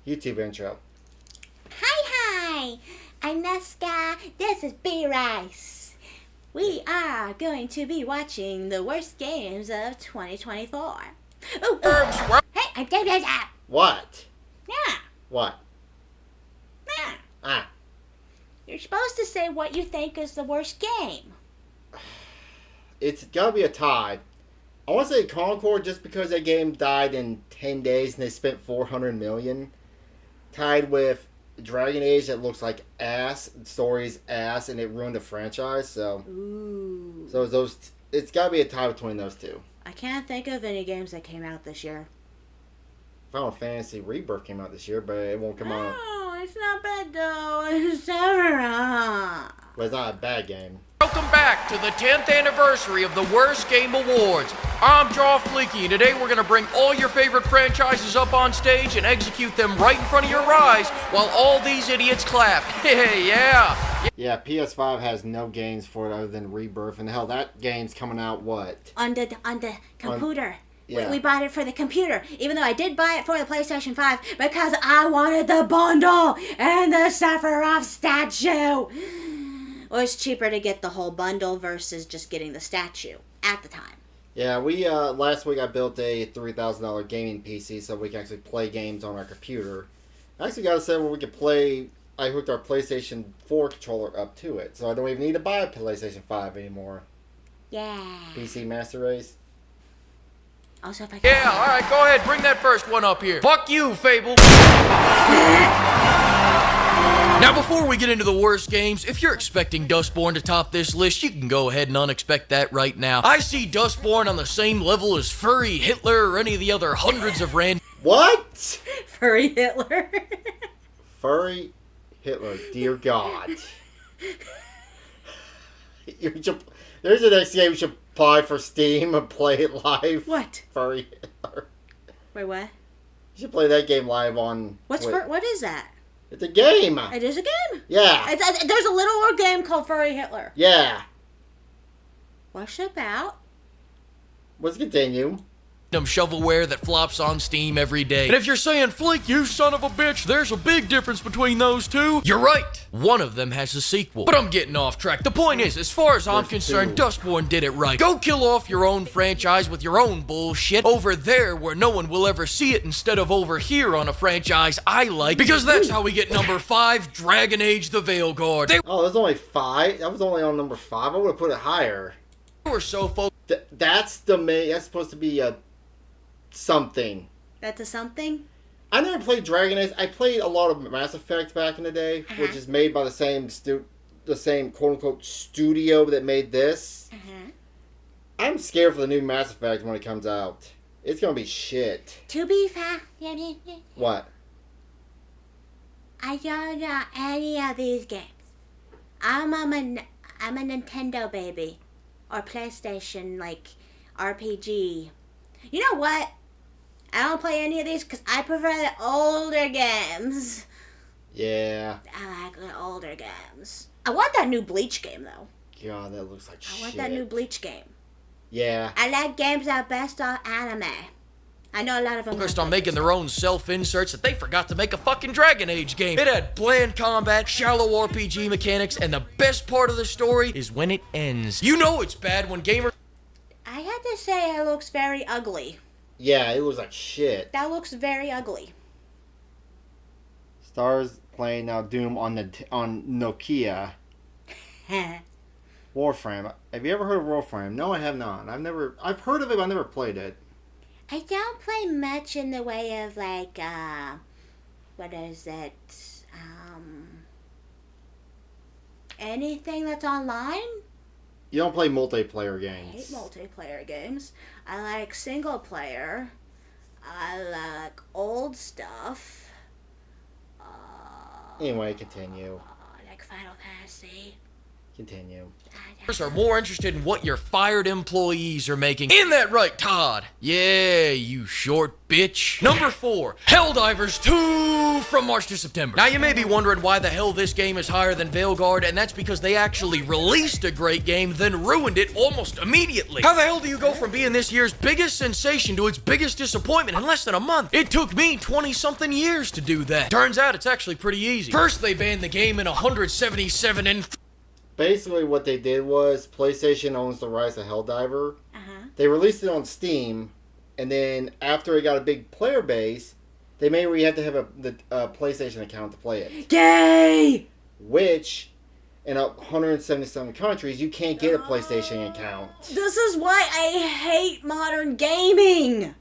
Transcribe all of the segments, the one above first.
YouTube intro. Hi! I'm Nesca. This is B-Rice. We are going to be watching the worst games of 2024. Hey, I'm David. What? Yeah. What? Yeah. You're supposed to say what you think is the worst game. It's gotta be a tie. I want to say Concord just because that game died in 10 days and they spent $400 million. Tied with Dragon Age that looks like ass, the story's ass, and it ruined the franchise. So it's gotta be a tie between those two. I can't think of any games that came out this year. Final Fantasy Rebirth came out this year, but it won't come out. Oh, it's not bad though. It's never. But it's not a bad game. Welcome back to the 10th anniversary of the Worst Game Awards. I'm Jaw Fleeky, and today we're going to bring all your favorite franchises up on stage and execute them right in front of your eyes while all these idiots clap. Hey, yeah. Yeah, PS5 has no games for it other than Rebirth, and hell, that game's coming out what? On the computer. Yeah. We bought it for the computer, even though I did buy it for the PlayStation 5 because I wanted the bundle and the Sephiroth statue. Well, it's cheaper to get the whole bundle versus just getting the statue at the time. Yeah, we last week I built a $3,000 gaming PC so we can actually play games on our computer. I actually got a set where we could play. I hooked our PlayStation 4 controller up to it, so I don't even need to buy a PlayStation 5 anymore. Yeah. PC Master Race. Also, if I can. Yeah, alright, go ahead, bring that first one up here. Fuck you, Fable. Now, before we get into the worst games, if you're expecting Dustborn to top this list, you can go ahead and unexpect that right now. I see Dustborn on the same level as Furry, Hitler, or any of the other hundreds of random... What? Furry Hitler. Furry Hitler, dear God. There's the next game you should apply for Steam and play it live. What? Furry Hitler. Wait, what? You should play that game live on... What is that? It's a game. It is a game? Yeah. There's a little game called Furry Hitler. Yeah. What's it about? Let's continue. shovelware that flops on Steam every day. And if you're saying, Fleek, you son of a bitch, there's a big difference between those two, you're right. One of them has a sequel. But I'm getting off track. The point is, as far as I'm concerned, Dustborn did it right. Go kill off your own franchise with your own bullshit over there where no one will ever see it instead of over here on a franchise I like, because that's how we get number 5, Dragon Age the Veilguard. Oh, there's only 5? That was only on number 5. I would have put it higher. They were so focused. That's the main. That's supposed to be a something. That's a something? I never played Dragon Age. I played a lot of Mass Effect back in the day, which is made by the same quote-unquote studio that made this. I'm scared for the new Mass Effect when it comes out. It's gonna be shit. To be fair, What? I don't know any of these games. I'm a Nintendo baby. Or PlayStation, like, RPG. You know what? I don't play any of these because I prefer the older games. Yeah. I like the older games. I want that new Bleach game, though. God, that looks like shit. I want that new Bleach game. Yeah. I like games that are based on anime. I know a lot of them focused on making their own self-inserts that they forgot to make a fucking Dragon Age game. It had bland combat, shallow RPG mechanics, and the best part of the story is when it ends. You know it's bad when gamers... I have to say it looks very ugly. Yeah, it looks like shit. That looks very ugly. Stars playing now Doom on Nokia. Warframe. Have you ever heard of Warframe? No, I have not. I've heard of it, but I've never played it. I don't play much in the way of, like, what is it? Anything that's online? You don't play multiplayer games. I hate multiplayer games. I like single player. I like old stuff. Anyway, continue. I like Final Fantasy. Continue. Are more interested in what your fired employees are making. Ain't that right, Todd? Yeah, you short bitch. Number 4, Helldivers 2 from March to September. Now, you may be wondering why the hell this game is higher than Veilguard, and that's because they actually released a great game, then ruined it almost immediately. How the hell do you go from being this year's biggest sensation to its biggest disappointment in less than a month? It took me 20-something years to do that. Turns out it's actually pretty easy. First, they banned the game in 177 and... Basically, what they did was PlayStation owns the rights to Helldiver. They released it on Steam, and then after it got a big player base, they made where you have to have a PlayStation account to play it. Yay! Which, in 177 countries, you can't get a PlayStation account. This is why I hate modern gaming.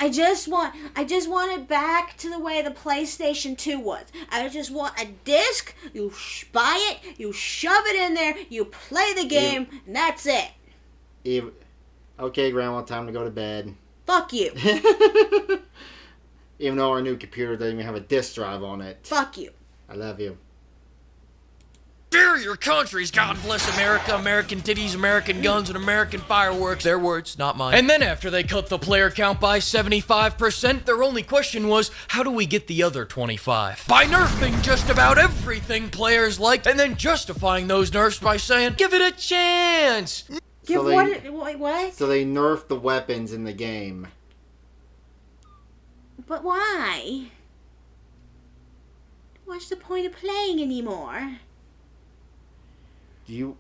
I just want it back to the way the PlayStation 2 was. I just want a disc, you buy it, you shove it in there, you play the game, and that's it. Okay, Grandma, time to go to bed. Fuck you. Even though our new computer doesn't even have a disc drive on it. Fuck you. I love you. Inferior countries, God bless America, American titties, American guns, and American fireworks. Their words, not mine. And then after they cut the player count by 75%, their only question was, how do we get the other 25? By nerfing just about everything players liked, and then justifying those nerfs by saying, give it a chance. What? So they nerfed the weapons in the game. But why? What's the point of playing anymore? Do you...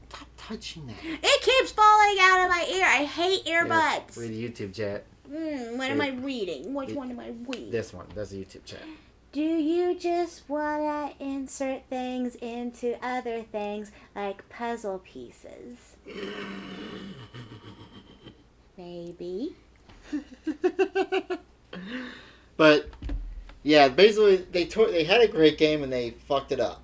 Stop touching that. It keeps falling out of my ear. I hate earbuds. Read the YouTube chat. What am I reading? Which one am I reading? This one. That's the YouTube chat. Do you just want to insert things into other things like puzzle pieces? Maybe. But, yeah, basically, they had a great game and they fucked it up.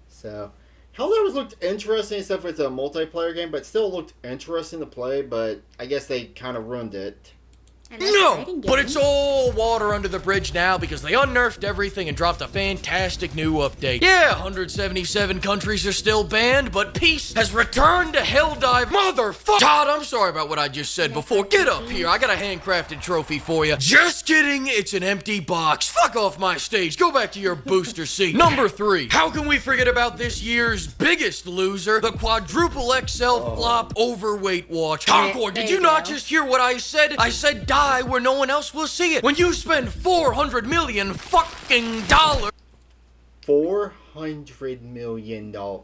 So, Helldivers looked interesting except for it's a multiplayer game, but still looked interesting to play, but I guess they kind of ruined it. No, but it's all water under the bridge now because they unnerfed everything and dropped a fantastic new update. Yeah, 177 countries are still banned, but peace has returned to Helldive. Motherfucker! Todd, I'm sorry about what I just said before. Get up here. I got a handcrafted trophy for you. Just kidding. It's an empty box. Fuck off my stage. Go back to your booster seat. Number 3. How can we forget about this year's biggest loser, the quadruple XL flop overweight watch? Concord, did you not just hear what I said? I said die where no one else will see it. When you spend $400 million fucking dollars. $400 million. I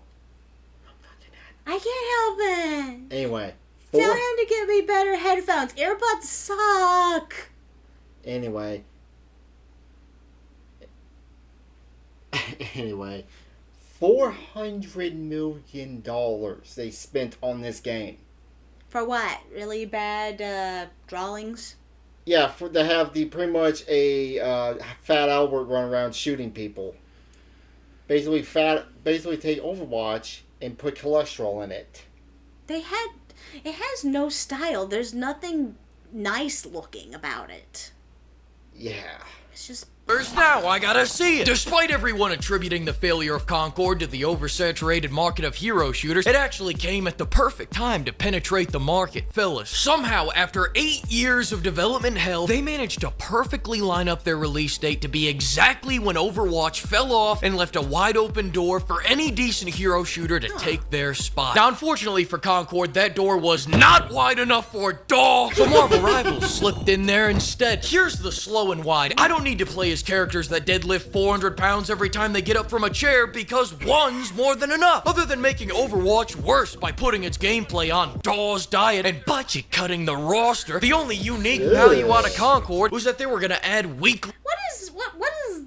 can't help it. Anyway. Tell him to get me better headphones. Earbuds suck. Anyway. $400 million they spent on this game. For what? Really bad drawings? Yeah, to have pretty much a Fat Albert run around shooting people. Basically take Overwatch and put cholesterol in it. It has no style. There's nothing nice looking about it. Yeah. It's just... Now I gotta see it. Despite everyone attributing the failure of Concord to the oversaturated market of hero shooters, it actually came at the perfect time to penetrate the market, fellas. Somehow, after 8 years of development hell, they managed to perfectly line up their release date to be exactly when Overwatch fell off and left a wide open door for any decent hero shooter to take their spot. Now, unfortunately for Concord, that door was not wide enough for dogs, so Marvel Rivals slipped in there instead. Here's the slow and wide. I don't need to play as characters that deadlift 400 pounds every time they get up from a chair because one's more than enough. Other than making Overwatch worse by putting its gameplay on Dawes diet and budget cutting the roster, the only unique value out of Concord was that they were gonna add weekly. What is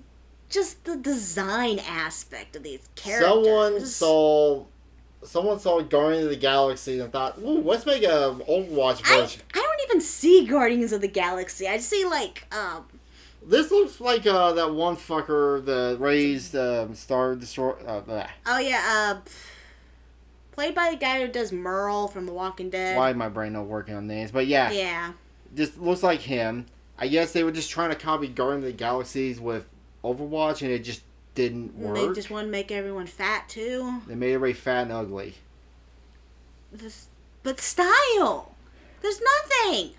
just the design aspect of these characters? Someone saw Guardians of the Galaxy and thought, ooh, let's make a Overwatch version. I don't even see Guardians of the Galaxy. I see This looks like that one fucker that raised Star Destroyer. Oh yeah, played by the guy who does Merle from The Walking Dead. Why my brain not working on names? But yeah. Yeah. This looks like him. I guess they were just trying to copy Guardians of the Galaxies with Overwatch, and it just didn't work. They just want to make everyone fat too. They made everybody fat and ugly. But style, there's nothing.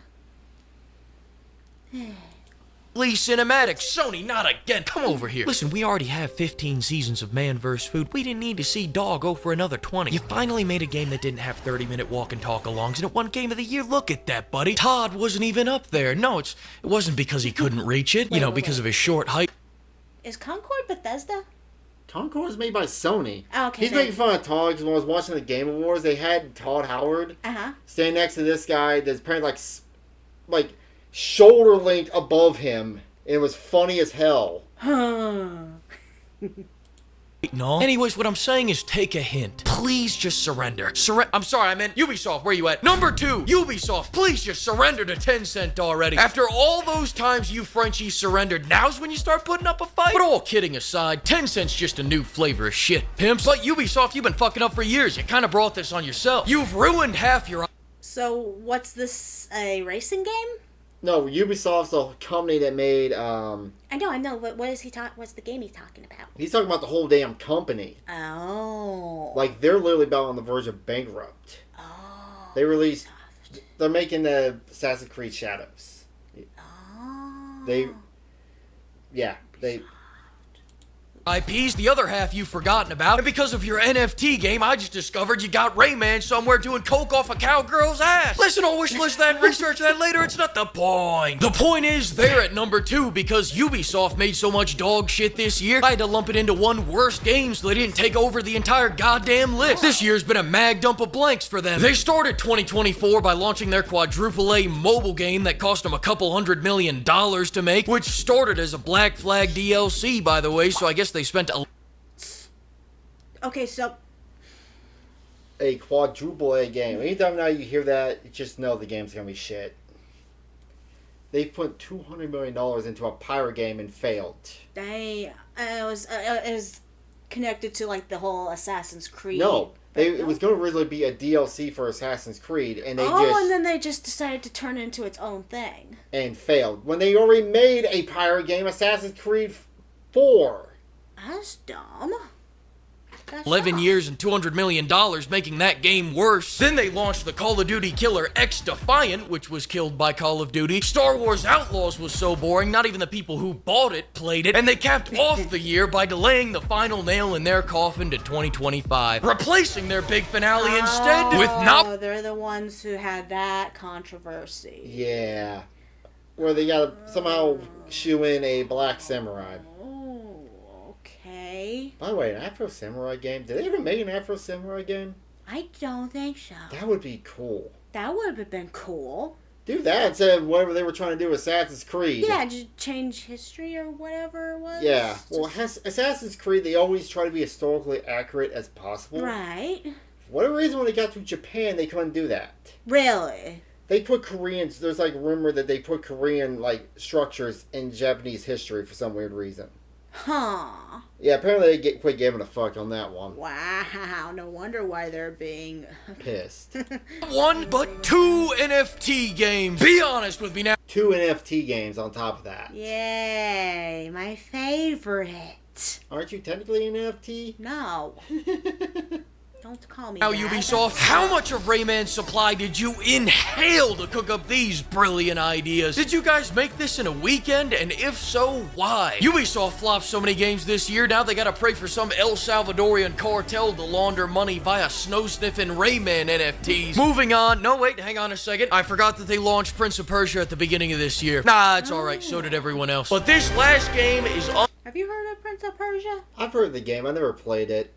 Cinematic. Sony, not again. Come over here. Listen, we already have 15 seasons of Man vs. Food. We didn't need to see Dog go for another 20. You finally made a game that didn't have 30-minute walk and talk alongs, and it won Game of the Year. Look at that, buddy. Todd wasn't even up there. No, it wasn't because he couldn't reach it. You know, because of his short height. Is Concord Bethesda? Concord is made by Sony. Oh, okay. He's making fun of Todd because when I was watching the Game Awards, they had Todd Howard stand next to this guy that's apparently like shoulder length above him. It was funny as hell. No. Anyways, what I'm saying is take a hint. Please just surrender. I'm sorry, I meant Ubisoft, where you at? Number 2, Ubisoft, please just surrender to Tencent already. After all those times you Frenchies surrendered, now's when you start putting up a fight? But all kidding aside, Tencent's just a new flavor of shit, pimps. But Ubisoft, you've been fucking up for years. You kind of brought this on yourself. You've ruined half your... So, what's this, a racing game? No, Ubisoft's a company that made, I know, but what's the game he's talking about? He's talking about the whole damn company. Oh. Like, they're literally about on the verge of bankrupt. Oh. They're making the Assassin's Creed Shadows. Oh. IPs, the other half you've forgotten about, and because of your NFT game, I just discovered you got Rayman somewhere doing coke off a cowgirl's ass. Listen, I'll wish list that and research that later, it's not the point. The point is, they're at number 2 because Ubisoft made so much dog shit this year, I had to lump it into one worst game so they didn't take over the entire goddamn list. This year's been a mag dump of blanks for them. They started 2024 by launching their quadruple A mobile game that cost them a couple $100 million to make, which started as a Black Flag DLC, by the way, so I guess they spent Okay, so... A quadruple A game. Anytime now you hear that, you just know the game's gonna be shit. They put $200 million into a pirate game and failed. Dang. It was connected to, like, the whole Assassin's Creed. No. It was going to originally be a DLC for Assassin's Creed, and and then they just decided to turn it into its own thing. And failed. When they already made a pirate game, Assassin's Creed 4. That's dumb. 11 years and $200 million, making that game worse. Then they launched the Call of Duty killer X Defiant, which was killed by Call of Duty. Star Wars Outlaws was so boring, not even the people who bought it played it. And they capped off the year by delaying the final nail in their coffin to 2025, replacing their big finale instead with Oh, they're the ones who had that controversy. Yeah. Where they gotta somehow shoe in a black samurai. By the way, an Afro Samurai game? Did they ever make an Afro Samurai game? I don't think so. That would be cool. That would have been cool. Do that instead of whatever they were trying to do with Assassin's Creed. Yeah, just change history or whatever it was. Yeah. Well, Assassin's Creed, they always try to be historically accurate as possible. Right. For whatever reason, when they got to Japan, they couldn't do that. Really? They put Koreans... There's, like, rumor that they put Korean, like, structures in Japanese history for some weird reason. Huh. Yeah, apparently they quit giving a fuck on that one. Wow, no wonder why they're being... pissed. One, but 2 NFT games. Be honest with me now. 2 NFT games on top of that. Yay, my favorite. Aren't you technically an NFT? No. Don't call me Now, that. Ubisoft, how much of Rayman's supply did you inhale to cook up these brilliant ideas? Did you guys make this in a weekend? And if so, why? Ubisoft flopped so many games this year, now they gotta pray for some El Salvadorian cartel to launder money via snow-sniffing Rayman NFTs. Moving on. No, wait, hang on a second. I forgot that they launched Prince of Persia at the beginning of this year. Nah, it's alright, so did everyone else. But this last game is Have you heard of Prince of Persia? I've heard of the game. I never played it.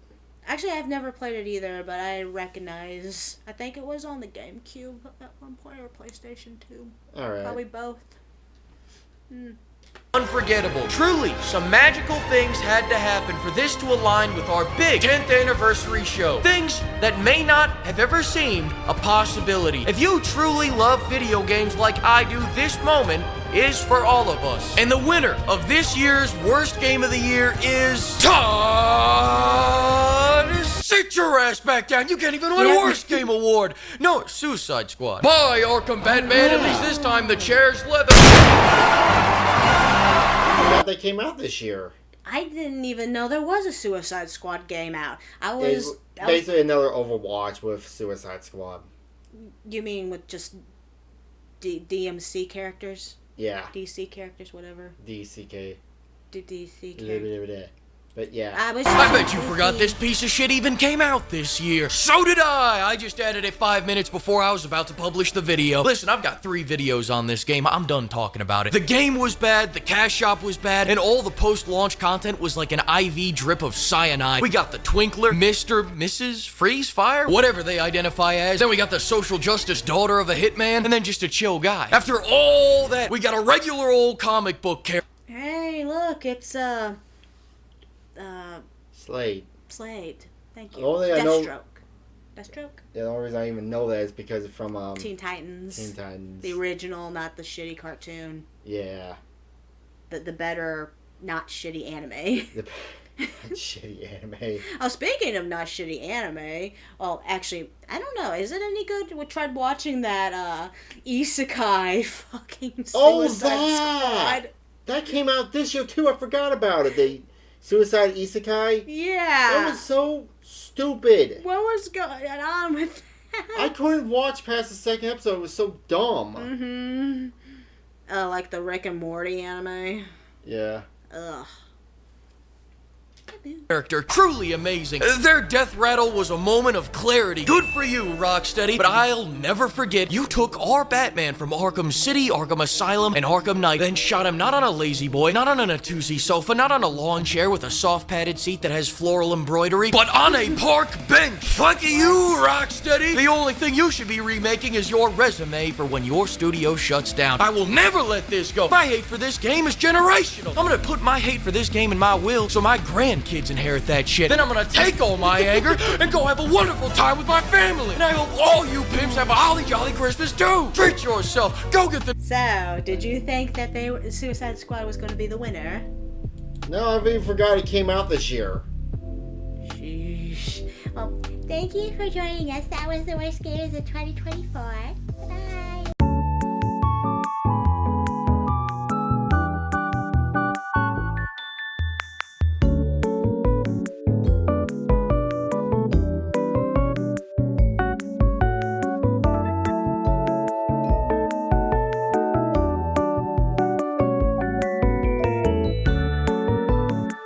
Actually, I've never played it either, but I recognize... I think it was on the GameCube at one point, or PlayStation 2. Alright. Probably both. unforgettable. Truly, some magical things had to happen for this to align with our big 10th anniversary show. Things that may not have ever seemed a possibility. If you truly love video games like I do, this moment is for all of us. And the winner of this year's worst game of the year is Todd. Sit your ass back down. You can't even win a worst game award. No, Suicide Squad. Bye, Arkham Batman. At least this time the chair's leather. I thought they came out this year. I didn't even know there was a Suicide Squad game out. It's basically another Overwatch with Suicide Squad. You mean with just DMC characters? Yeah. DC characters, whatever. DCK. DC characters. But yeah. I bet you forgot this piece of shit even came out this year. So did I just added it 5 minutes before I was about to publish the video. Listen, I've got 3 videos on this game. I'm done talking about it. The game was bad, the cash shop was bad, and all the post-launch content was like an IV drip of cyanide. We got the Twinkler, Mr., Mrs., Freeze, Fire, whatever they identify as. Then we got the social justice daughter of a hitman, and then just a chill guy. After all that, we got a regular old comic book character. Hey, look, it's, Slade. Thank you. Only I know. Deathstroke? The only reason I even know that is because it's from Teen Titans. The original, not the shitty cartoon. Yeah. The better, not shitty anime. The shitty anime. Oh, speaking of not shitty anime, well, actually, I don't know. Is it any good? We tried watching that isekai fucking Suicide Squad. That came out this year too. I forgot about it. The Suicide Isekai? Yeah. That was so stupid. What was going on with that? I couldn't watch past the second episode. It was so dumb. Mm-hmm. Like the Rick and Morty anime. Yeah. Ugh. Character, truly amazing. Their death rattle was a moment of clarity. Good for you, Rocksteady, but I'll never forget you took our Batman from Arkham City, Arkham Asylum, and Arkham Knight, then shot him not on a lazy boy, not on a Natuzzi sofa, not on a lawn chair with a soft padded seat that has floral embroidery, but on a park bench. Fuck you, Rocksteady. The only thing you should be remaking is your resume for when your studio shuts down. I will never let this go. My hate for this game is generational. I'm gonna put my hate for this game in my will so my grandkids inherit that shit. Then I'm gonna take all my anger and go have a wonderful time with my family. And I hope all you pimps have a holly jolly Christmas too. Treat yourself. Go get the... So, did you think that Suicide Squad was going to be the winner? No, I even forgot it came out this year. Sheesh. Well, thank you for joining us. That was the worst games of 2024.